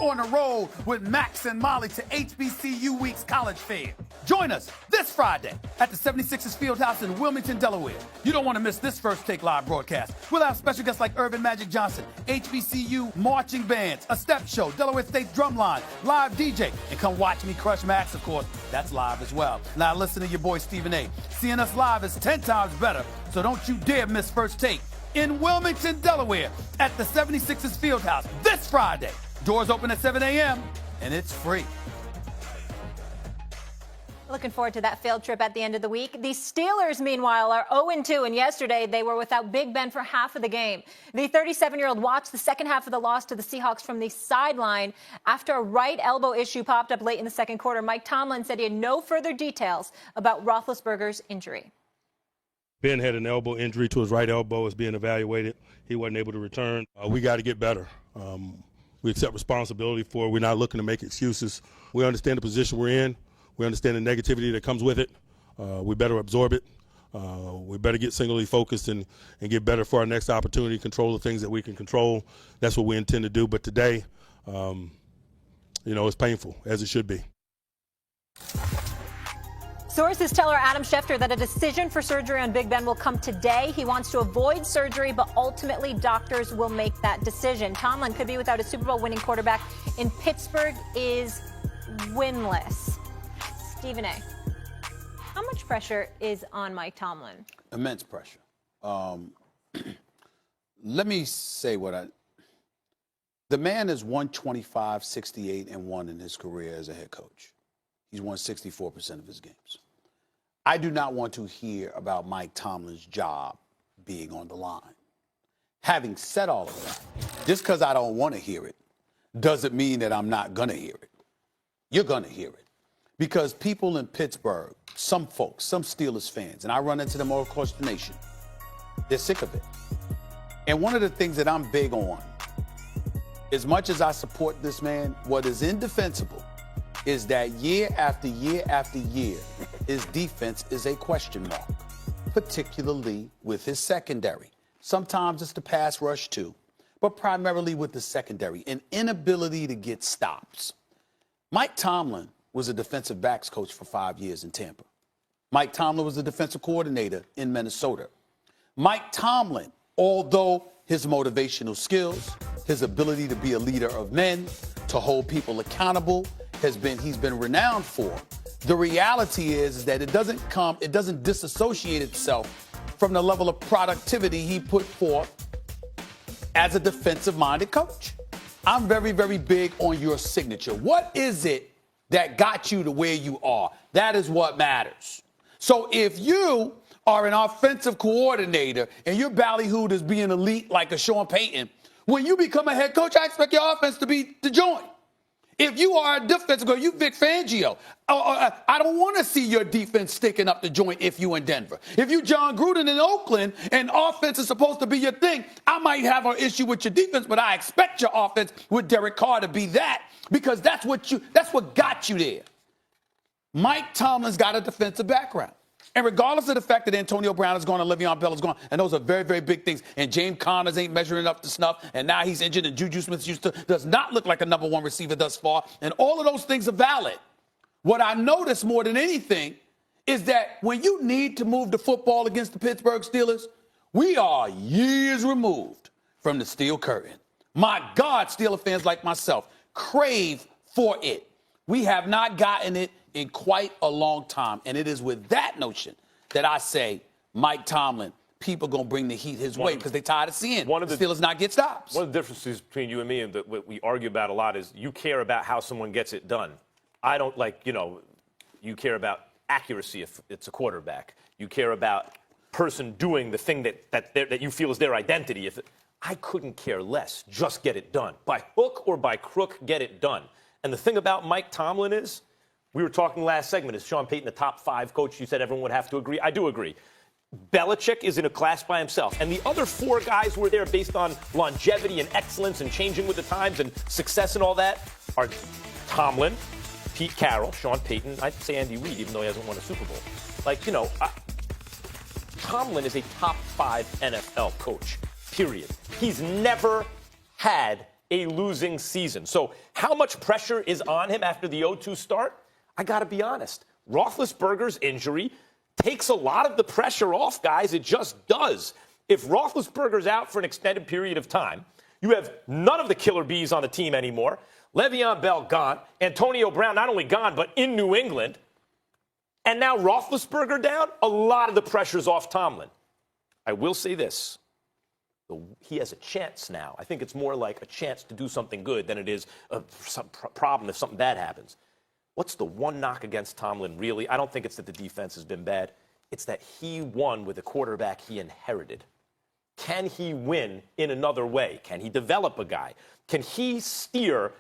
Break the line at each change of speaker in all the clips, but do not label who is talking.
on the road with Max and Molly to HBCU Week's College Fair. Join us this Friday at the 76ers Fieldhouse in Wilmington, Delaware. You don't want to miss this First Take live broadcast. We'll have special guests like Irvin Magic Johnson, HBCU marching bands, a step show, Delaware State Drumline, live DJ, and come watch me crush Max, of course. That's live as well. Now listen to your boy Stephen A. Seeing us live is 10 times better, so don't you dare miss First Take in Wilmington, Delaware at the 76ers Fieldhouse this Friday. Doors open at 7 a.m. and it's free.
Looking forward to that field trip at the end of the week. The Steelers, meanwhile, are 0-2, and yesterday they were without Big Ben for half of the game. The 37-year-old watched the second half of the loss to the Seahawks from the sideline after a right elbow issue popped up late in the second quarter. Mike Tomlin said he had no further details about Roethlisberger's injury.
Ben had an elbow injury to his right elbow. Is being evaluated. He wasn't able to return. We got to get better. We accept responsibility for it. We're not looking to make excuses. We understand the position we're in. We understand the negativity that comes with it. We better absorb it. We better get singularly focused and get better for our next opportunity, control the things that we can control. That's what we intend to do. But today, it's painful, as it should be.
Sources tell our Adam Schefter that a decision for surgery on Big Ben will come today. He wants to avoid surgery, but ultimately doctors will make that decision. Tomlin could be without a Super Bowl winning quarterback, and Pittsburgh is winless. Stephen A., how much pressure is on Mike Tomlin?
Immense pressure. Let me say the man has won 25, 68, and 1 in his career as a head coach. He's won 64% of his games. I do not want to hear about Mike Tomlin's job being on the line. Having said all of that, just because I don't want to hear it doesn't mean that I'm not going to hear it. You're going to hear it. Because people in Pittsburgh, some folks, some Steelers fans, and I run into them all across the nation, they're sick of it. And one of the things that I'm big on, as much as I support this man, what is indefensible is that year after year after year, his defense is a question mark, particularly with his secondary. Sometimes it's the pass rush too, but primarily with the secondary, an inability to get stops. Mike Tomlin was a defensive backs coach for 5 years in Tampa. Mike Tomlin was a defensive coordinator in Minnesota. Mike Tomlin, although his motivational skills, his ability to be a leader of men, to hold people accountable, he's been renowned for. The reality is that it doesn't disassociate itself from the level of productivity he put forth as a defensive-minded coach. I'm very, very big on your signature. What is it that got you to where you are? That is what matters. So if you are an offensive coordinator and you're ballyhooed as being elite like a Sean Payton, when you become a head coach, I expect your offense to be the joint. If you are a defensive coach, you Vic Fangio, I don't want to see your defense sticking up the joint if you in Denver. If you John Gruden in Oakland and offense is supposed to be your thing, I might have an issue with your defense, but I expect your offense with Derek Carr to be that because that's what got you there. Mike Tomlin's got a defensive background. And regardless of the fact that Antonio Brown is gone and Le'Veon Bell is gone, and those are very, very big things, and James Connors ain't measuring up to snuff, and now he's injured, and Juju Smith-Schuster does not look like a number one receiver thus far, and all of those things are valid. What I notice more than anything is that when you need to move the football against the Pittsburgh Steelers, we are years removed from the steel curtain. My God, Steeler fans like myself crave for it. We have not gotten it in quite a long time. And it is with that notion that I say, Mike Tomlin, people going to bring the heat his way because they're tired of seeing the Steelers not get stops.
One of the differences between you and me and what we argue about a lot is you care about how someone gets it done. I don't you care about accuracy if it's a quarterback. You care about person doing the thing that you feel is their identity. I couldn't care less. Just get it done. By hook or by crook, get it done. And the thing about Mike Tomlin is, we were talking last segment, is Sean Payton the top 5 coach? You said everyone would have to agree. I do agree. Belichick is in a class by himself. And the other 4 guys who are there based on longevity and excellence and changing with the times and success and all that are Tomlin, Pete Carroll, Sean Payton. I'd say Andy Reid, even though he hasn't won a Super Bowl. Tomlin is a top 5 NFL coach, period. He's never had a losing season. So how much pressure is on him after the 0-2 start? I got to be honest. Roethlisberger's injury takes a lot of the pressure off, guys. It just does. If Roethlisberger's out for an extended period of time, you have none of the killer bees on the team anymore. Le'Veon Bell gone. Antonio Brown not only gone, but in New England. And now Roethlisberger down. A lot of the pressure's off Tomlin. I will say this. He has a chance now. I think it's more like a chance to do something good than it is some problem if something bad happens. What's the one knock against Tomlin, really? I don't think it's that the defense has been bad. It's that he won with a quarterback he inherited. Can he win in another way? Can he develop a guy? Can he steer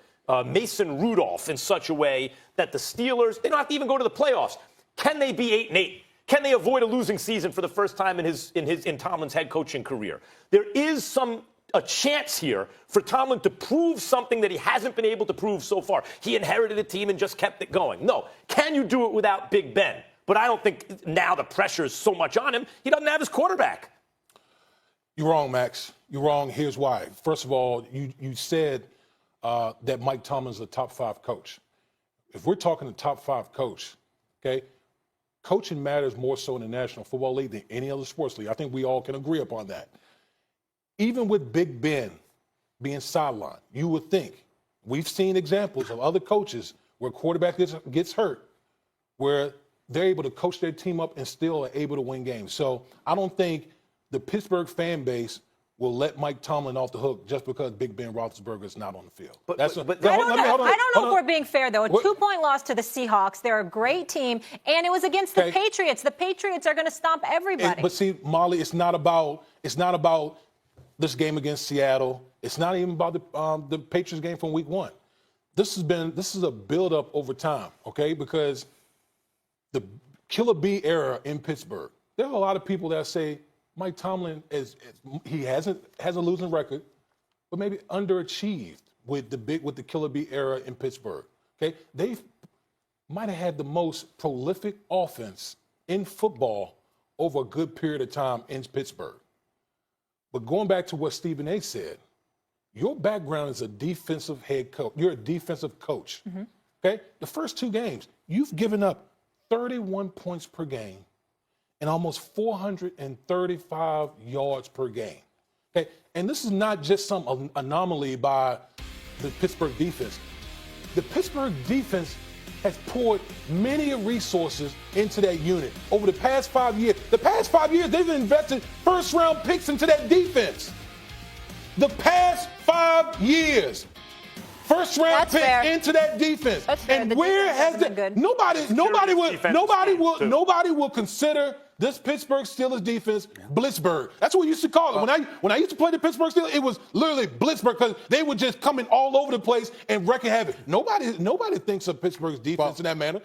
Mason Rudolph in such a way that the Steelers, they don't have to even go to the playoffs. Can they be 8-8? Can they avoid a losing season for the first time in Tomlin's head coaching career? There is a chance here for Tomlin to prove something that he hasn't been able to prove so far. He inherited a team and just kept it going. No. Can you do it without Big Ben? But I don't think now the pressure is so much on him. He doesn't have his quarterback.
You're wrong, Max. You're wrong. Here's why. First of all, you said that Mike Tomlin's a top 5 coach. If we're talking a top 5 coach, okay, coaching matters more so in the National Football League than any other sports league. I think we all can agree upon that. Even with Big Ben being sidelined, you would think, we've seen examples of other coaches where quarterback gets hurt, where they're able to coach their team up and still are able to win games. So I don't think the Pittsburgh fan base will let Mike Tomlin off the hook just because Big Ben Roethlisberger is not on the field.
I don't know if we're being fair, though. A 2-point loss to the Seahawks. They're a great team, and it was against the Patriots. The Patriots are going to stomp everybody.
But see, Molly, it's not about this game against Seattle. It's not even about the Patriots game from Week 1. This is a build-up over time, okay? Because the Killer Bee era in Pittsburgh, there are a lot of people that say Mike Tomlin has a losing record, but maybe underachieved with the Killer Bee era in Pittsburgh. Okay, they might have had the most prolific offense in football over a good period of time in Pittsburgh. But going back to what Stephen A. said, your background is a defensive head coach. You're a defensive coach. Mm-hmm. Okay, the first 2 games, you've given up 31 points per game and almost 435 yards per game. Okay, and this is not just some anomaly by the Pittsburgh defense. The Pittsburgh defense has poured many resources into that unit over the past 5 years. The past 5 years, they've invested first-round picks into that defense. The past 5 years. First-round pick into that defense. And where has it? Nobody will consider this Pittsburgh Steelers defense Blitzburg. That's what we used to call it. When I used to play the Pittsburgh Steelers, it was literally Blitzburg because they were just coming all over the place and wrecking havoc. Nobody thinks of Pittsburgh's defense in that manner.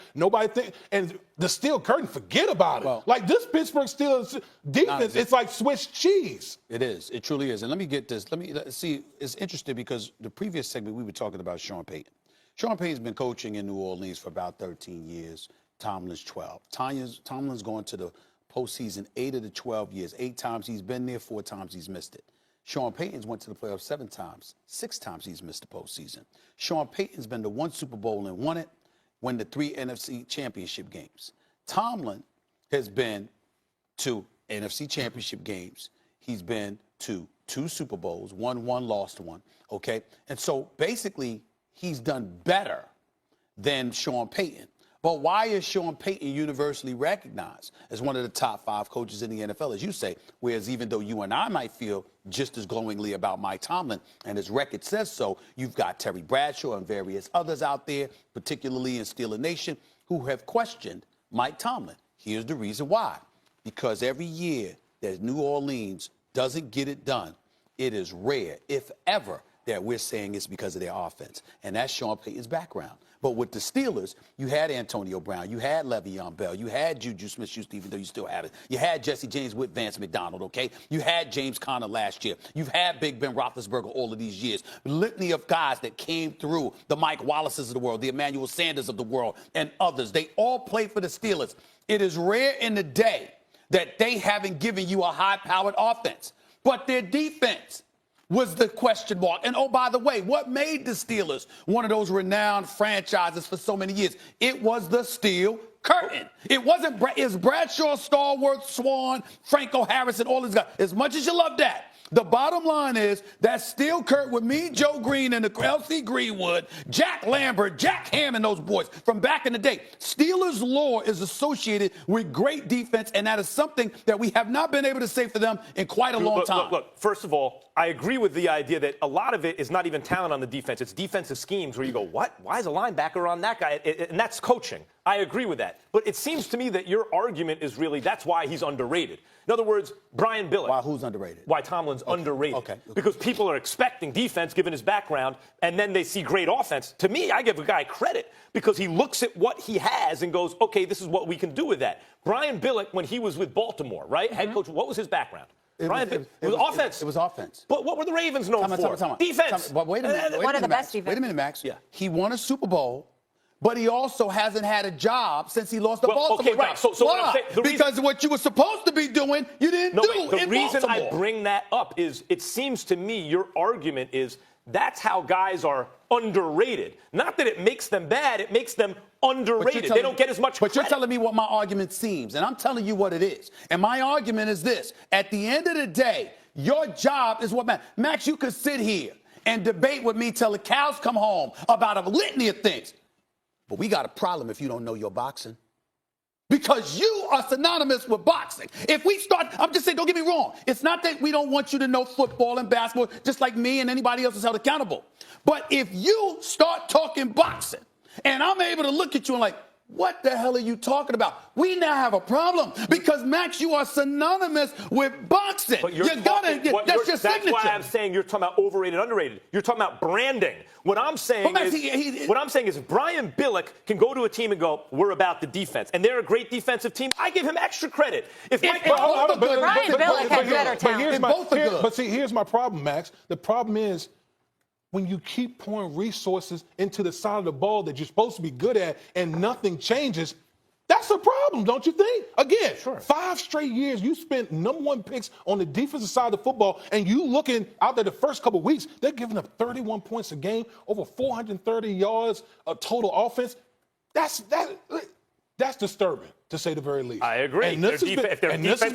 And the steel curtain, forget about it. Like this Pittsburgh Steelers defense, it's like Swiss cheese.
It is. It truly is. And let me get this. Let's see. It's interesting because the previous segment we were talking about Sean Payton. Sean Payton's been coaching in New Orleans for about 13 years. Tomlin's 12. Tomlin's going to the postseason 8 of the 12 years. 8 times he's been there, 4 times he's missed it. Sean Payton's went to the playoffs 7 times. 6 times he's missed the postseason. Sean Payton's been to 1 Super Bowl and won it, won the 3 NFC championship games. Tomlin has been to NFC championship games. He's been to 2 Super Bowls, won 1, lost 1, okay? And so basically he's done better than Sean Payton. But why is Sean Payton universally recognized as one of the top 5 coaches in the NFL, as you say, whereas even though you and I might feel just as glowingly about Mike Tomlin, and his record says so, you've got Terry Bradshaw and various others out there, particularly in Steeler Nation, who have questioned Mike Tomlin. Here's the reason why. Because every year that New Orleans doesn't get it done, it is rare, if ever, that we're saying it's because of their offense. And that's Sean Payton's background. But with the Steelers, you had Antonio Brown, you had Le'Veon Bell, you had Juju Smith-Schuster, even though you still have it. You had Jesse James with Vance McDonald, okay? You had James Conner last year. You've had Big Ben Roethlisberger all of these years. Litany of guys that came through, the Mike Wallaces of the world, the Emmanuel Sanders of the world, and others. They all play for the Steelers. It is rare in the day that they haven't given you a high-powered offense. But their defense was the question mark. And oh, by the way, what made the Steelers one of those renowned franchises for so many years? It was the steel curtain. It wasn't it's Bradshaw, Stallworth, Swan, Franco Harrison, all these guys. As much as you love that, the bottom line is that steel curtain with me, Joe Green, and the L.C. Greenwood, Jack Lambert, Jack Ham, and those boys from back in the day. Steelers lore is associated with great defense, and that is something that we have not been able to say for them in quite a long time.
Look, first of all, I agree with the idea that a lot of it is not even talent on the defense. It's defensive schemes where you go, what? Why is a linebacker on that guy? And that's coaching. I agree with that. But it seems to me that your argument is really that's why he's underrated. In other words, Brian Billick.
Why who's underrated?
Why Tomlin's underrated.
Okay.
Because people are expecting defense given his background, and then they see great offense. To me, I give a guy credit because he looks at what he has and goes, okay, this is what we can do with that. Brian Billick, when he was with Baltimore, right? Head coach, what was his background? It was offense.
It was offense.
But what were the Ravens known for? Defense.
But wait a minute.
One of the best defense.
Wait a minute, Max.
Yeah.
He won a Super Bowl, but he also hasn't had a job since he lost to Baltimore.
Okay, right. So
why? Because what you were supposed to be doing, you didn't do
the
in
reason
Baltimore.
I bring that up is it seems to me your argument is that's how guys are underrated. Not that it makes them bad, it makes them underrated. They don't get as much credit.
But you're telling me what my argument seems, and I'm telling you what it is. And my argument is this. At the end of the day, your job is what matters. Max, you could sit here and debate with me till the cows come home about a litany of things. But we got a problem if you don't know your boxing. Because you are synonymous with boxing. If we start, I'm just saying, don't get me wrong. It's not that we don't want you to know football and basketball, just like me and anybody else is held accountable. But if you start talking boxing, and I'm able to look at you and like, what the hell are you talking about? We now have a problem because, Max, you are synonymous with boxing.
But
that's your signature.
That's why I'm saying you're talking about overrated, underrated. You're talking about branding. What I'm saying is if Brian Billick can go to a team and go, we're about the defense, and they're a great defensive team, I give him extra credit. If Mike
Brian Billick had better talent.
But see, here's my problem, Max. The problem is, when you keep pouring resources into the side of the ball that you're supposed to be good at and nothing changes, that's a problem, don't you think? Again, 5 straight years you spent #1 picks on the defensive side of the football, and you looking out there the first couple of weeks, they're giving up 31 points a game, over 430 yards of total offense. That's disturbing, to say the very least.
I agree.
And this has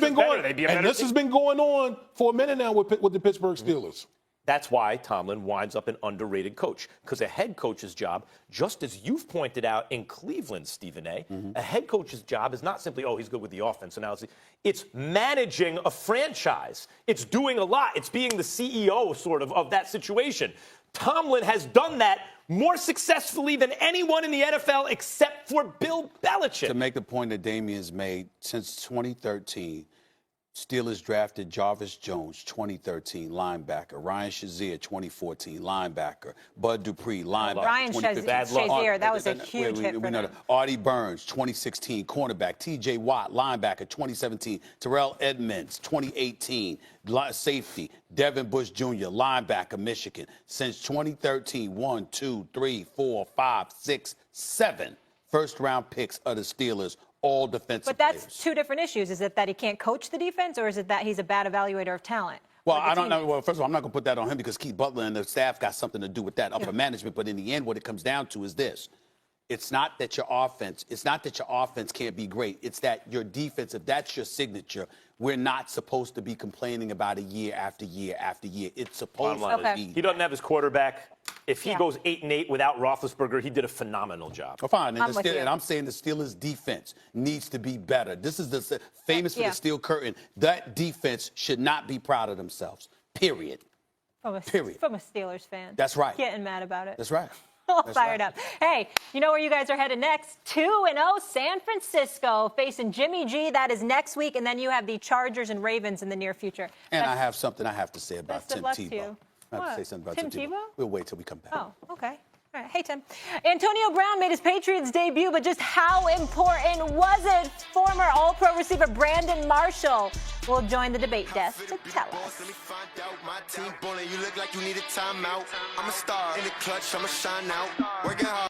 been going on for a minute now with the Pittsburgh Steelers.
That's why Tomlin winds up an underrated coach, because a head coach's job, just as you've pointed out in Cleveland, Stephen A., a head coach's job is not simply, he's good with the offense. It's managing a franchise. It's doing a lot. It's being the CEO, sort of that situation. Tomlin has done that more successfully than anyone in the NFL except for Bill Belichick.
To make the point that Damien's made, since 2013, Steelers drafted Jarvis Jones, 2013, linebacker. Ryan Shazier, 2014, linebacker. Bud Dupree, linebacker.
Ryan Shazier, that was a huge hit for them.
Artie Burns, 2016, cornerback. T.J. Watt, linebacker, 2017. Terrell Edmonds, 2018, safety. Devin Bush Jr., linebacker, Michigan. Since 2013, 1, 2, 3, 4, 5, 6, 7 first-round picks of the Steelers. All defensive
But that's
players.
2 different issues. Is it that he can't coach the defense, or is it that he's a bad evaluator of talent?
Well, I don't know. Well, first of all, I'm not going to put that on him because Keith Butler and the staff got something to do with that upper management. But in the end, what it comes down to is this. It's not that your offense can't be great. It's that your defense, if that's your signature, we're not supposed to be complaining about it year after year after year. It's supposed to be.
He doesn't have his quarterback. If he goes 8-8 without Roethlisberger, he did a phenomenal job.
Oh, fine. And I'm saying the Steelers' defense needs to be better. This is the famous for the steel curtain. That defense should not be proud of themselves. Period. Period.
From a Steelers fan.
That's right.
Getting mad about it.
That's right.
All fired up. Hey, you know where you guys are headed next? 2-0 San Francisco facing Jimmy G. That is next week. And then you have the Chargers and Ravens in the near future.
And I have something I have to say about Tim Tebow.
You.
I have to say something about
Tim Tebow?
We'll wait till we come back.
Oh, okay. All right. Hey, Tim. Antonio Brown made his Patriots debut, but just how important was it? Former All-Pro receiver Brandon Marshall will join the debate desk to tell us.
My team bullying, you look like you need a timeout. I'm a star in the clutch, I'ma shine out. Working hard.